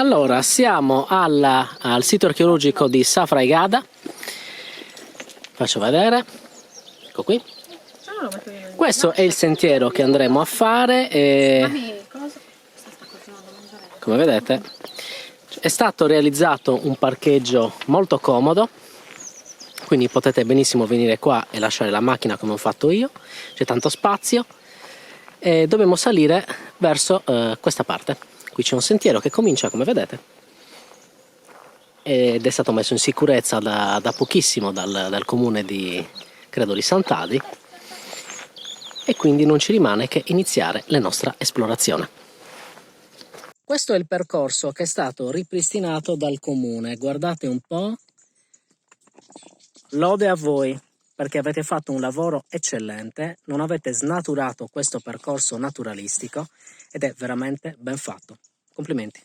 Allora, siamo al sito archeologico di Safraigada. Faccio vedere. Ecco qui. Questo è il sentiero che andremo a fare e, come vedete, è stato realizzato un parcheggio molto comodo, quindi potete benissimo venire qua e lasciare la macchina come ho fatto io, c'è tanto spazio, e dobbiamo salire verso questa parte. Qui c'è un sentiero che comincia, come vedete, ed è stato messo in sicurezza da pochissimo dal comune di, credo, di Sant'Adi, e quindi non ci rimane che iniziare la nostra esplorazione. Questo è il percorso che è stato ripristinato dal comune, guardate un po', lode a voi perché avete fatto un lavoro eccellente, non avete snaturato questo percorso naturalistico ed è veramente ben fatto, complimenti.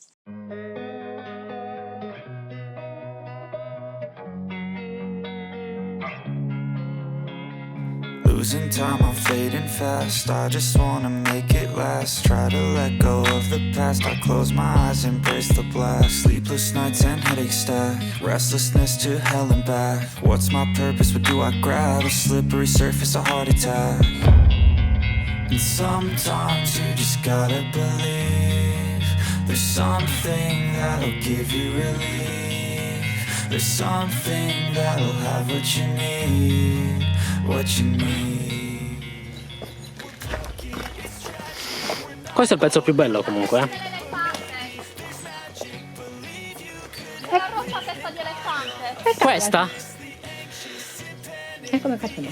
Losing time, I'm fading fast. I just wanna make it last. Try to let go of the past. I close my eyes, embrace the blast. Sleepless nights and headaches stack. Restlessness to hell and back. What's my purpose? What do I grab? A slippery surface, a heart attack. And sometimes you just gotta believe there's something that'll give you relief. There's something that'll have what you need. What you need. Questo è il pezzo più bello comunque, Ecco la testa di elefante. Questa? E come facciamo?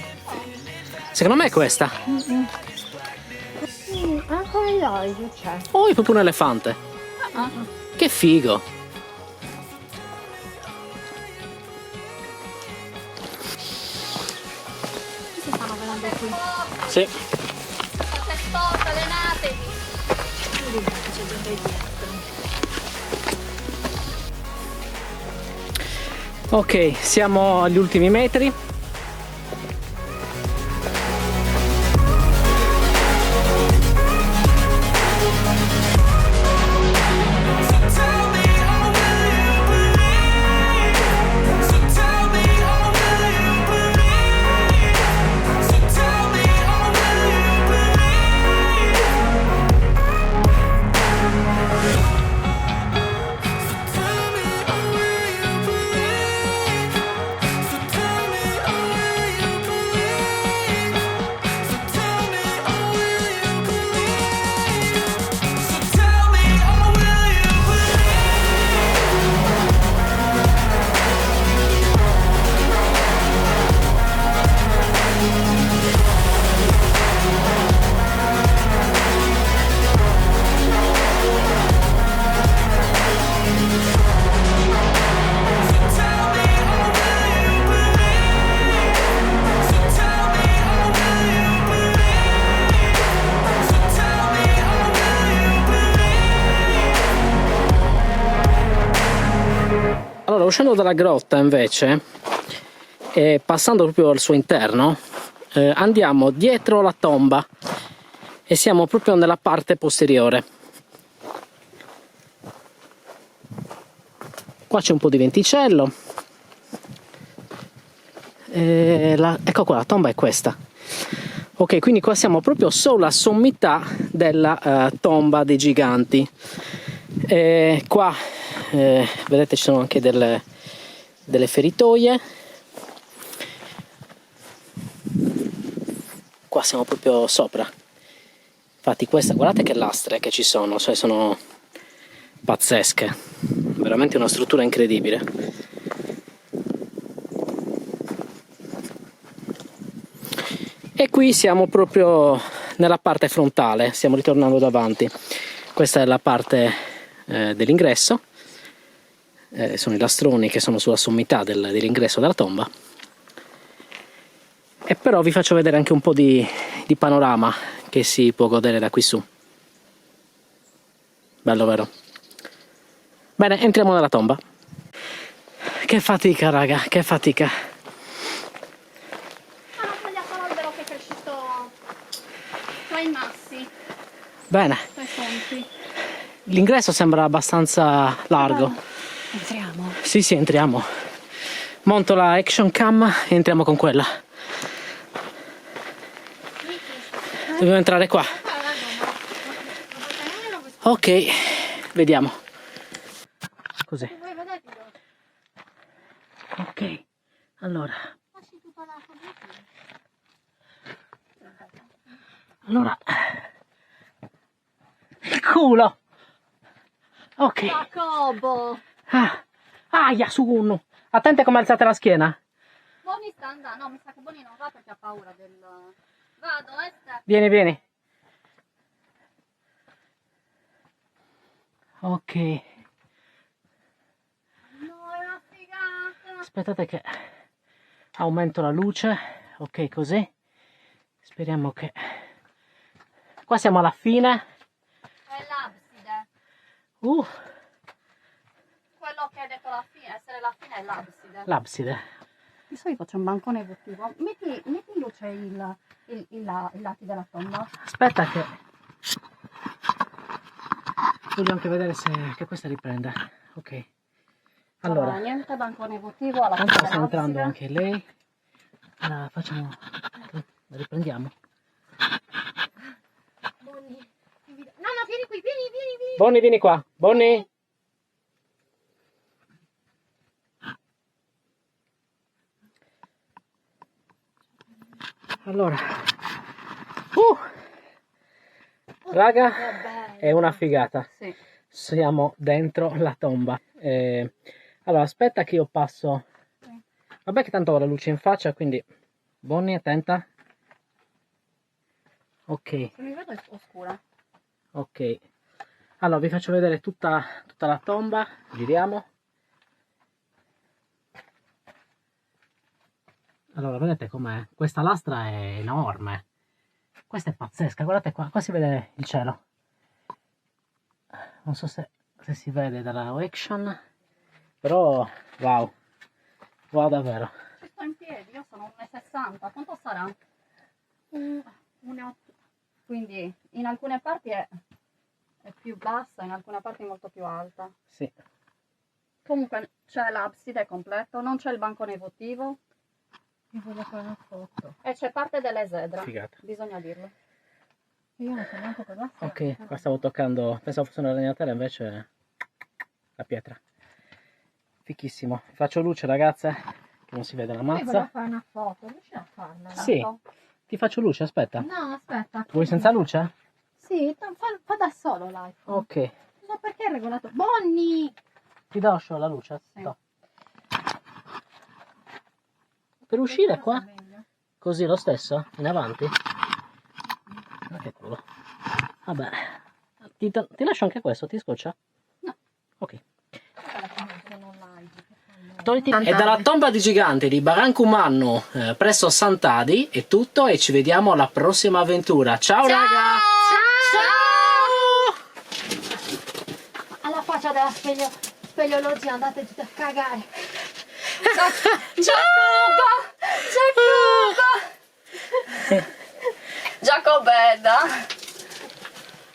Secondo me è questa. Ancora l'olio c'è. Oh, è proprio un elefante. Che figo. Si stanno venendo qui. Sì. State sporche, allenatevi. Ok, siamo agli ultimi metri. Allora, uscendo dalla grotta invece e passando proprio al suo interno, andiamo dietro la tomba e siamo proprio nella parte posteriore. Qua c'è un po' di venticello. Ecco qua, la tomba è questa. Ok, quindi qua siamo proprio sulla sommità della tomba dei giganti. Qua vedete ci sono anche delle feritoie. Qua siamo proprio sopra. Infatti questa, guardate che lastre che ci sono, cioè sono pazzesche, veramente una struttura incredibile. E qui siamo proprio nella parte frontale, stiamo ritornando davanti. Questa è la parte dell'ingresso. Sono i lastroni che sono sulla sommità dell'ingresso della tomba, e però vi faccio vedere anche un po' di panorama che si può godere da qui su. Bello, vero? Bene, entriamo nella tomba. Che fatica, raga, che fatica. Hanno tagliato l'albero che è cresciuto qua in massi. Bene. Quai fonti. L'ingresso sembra abbastanza largo. Entriamo. Sì, sì, entriamo. Monto la action cam e entriamo con quella. Dobbiamo entrare qua. Ok, vediamo. Così. Ok, allora. Il culo. Ok. Jacobo! Aia, Sugunnu. Attente come alzate la schiena. Bonnie sta andando. No, mi sa che Bonnie non va perché ha paura del... Vado, Esther. Vieni, vieni. Ok. No, è una figata. Aspettate che aumento la luce. Ok, così. Speriamo che... Qua siamo alla fine. È l'abside. Quello Quello che hai detto alla fine, essere la fine è l'abside. L'abside. Di solito c'è un bancone votivo. Metti in luce i lati della tomba. Aspetta che... Voglio anche vedere se che questa riprende. Ok. Allora, niente bancone votivo alla tanto fine sta entrando dell'abside. anche lei. Allora, facciamo... La riprendiamo. Bonnie, no, vieni qui, vieni. Bonnie, vieni qua. Bonnie. Allora. Raga, è una figata. Sì. Siamo dentro la tomba. Allora, aspetta che io passo. Vabbè che tanto ho la luce in faccia, quindi... Bonnie, attenta. Ok. Se mi vedo è oscura. Ok, allora vi faccio vedere tutta la tomba, giriamo. Allora vedete com'è, questa lastra è enorme, questa è pazzesca, guardate qua si vede il cielo. Non so se si vede dalla action, però wow davvero. Ci sto in piedi, io sono 1,60 m, quanto sarà? 1,80 m. Quindi in alcune parti è più bassa, in alcune parti è molto più alta. Sì. Comunque c'è l'abside completo, non c'è il bancone votivo. Mi voglio fare una foto. E c'è parte dell'esedra. Figata. Bisogna dirlo. Io non so neanche cosa sia. Ok, qua stavo toccando, pensavo fosse una ragnatela, invece la pietra. Fichissimo. Faccio luce ragazze, che non si vede la Io voglio mazza. fare una foto, riesci a farla? Sì, ti faccio luce, aspetta. No, aspetta. Vuoi senza luce? Sì, fa da solo l'iPhone. Ok, Non so perché è regolato. Bonnie! ti do solo la luce. Sì. No. Per uscire qua, così lo stesso, in avanti. Ma che culo. Vabbè, ti lascio anche questo, ti scoccia? No. Ok. Togliti. E dalla tomba di giganti di Barancumannu presso Sant'Adi è tutto e ci vediamo alla prossima avventura. Ciao, raga! Ciao! Alla faccia della speleologia, andate tutti a cagare. Giacobedda.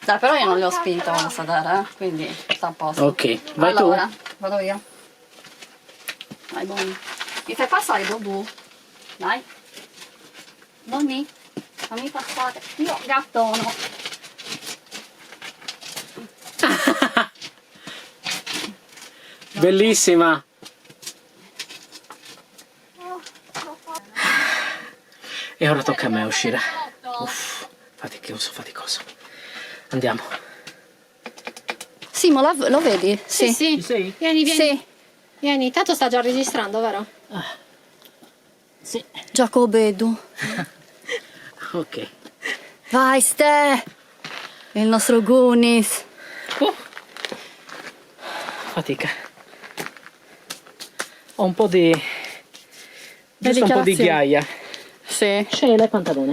Dai, però io non li ho spinto a sedere, quindi sta a posto. Ok, vai allora, tu. vado io. Vai, Bonnie. Mi fai passare Bobù? Dai. Bonnie, fammi passare. Io gattono. Bellissima. E ora tocca a me uscire. Uff, faticoso, faticoso. Andiamo. Sì, ma lo vedi? Sì. Ci sei? Vieni, vieni. Sì. Vieni, tanto sta già registrando, vero? Sì. Giacobedu. Ok. Vai, Ste. Il nostro Goonies. Fatica. Ho un po' di... giusto un po' di dichiarazioni. ghiaia. Sì. Scegli i pantaloni.